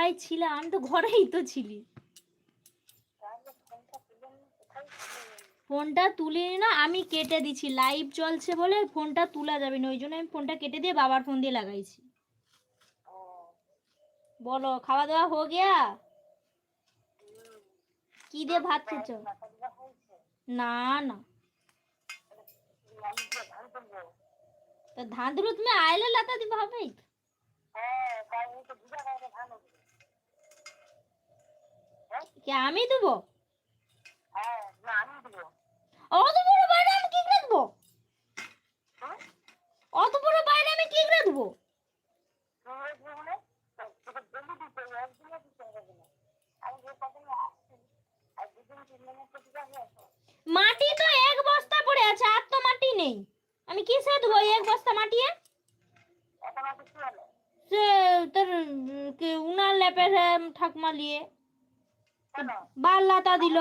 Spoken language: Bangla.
কোথায় ছিলাম? আমি তো ঘরেই তো ছিলি। ফোনটা তুলি না, আমি কেটে দিছি, লাইভ চলছে বলে ফোনটা তোলা যাবে না, ওই জন্য আমি ফোনটা কেটে দিয়ে বাবার ফোন দিয়ে লাগাইছি। বলো, খাওয়া দাওয়া হো গিয়া? কি দিয়ে ভাত খেয়েছো? না না, তো ধান দিলো তুমি আইলে লাতা দিবা হবে। কে আমি দেবো? অত বড় বাইরে আমি কি করে দেবো? অত বড় বাইরে আমি কি করে দেবো? মাটি তো এক বস্তা পড়ে আছে, আর তো মাটি নেই, আমি কিসে দেবো এক বস্তা মাটি? সে তোর উনার লেপের ঠাকমা লিয়ে বাল লাতা দিল।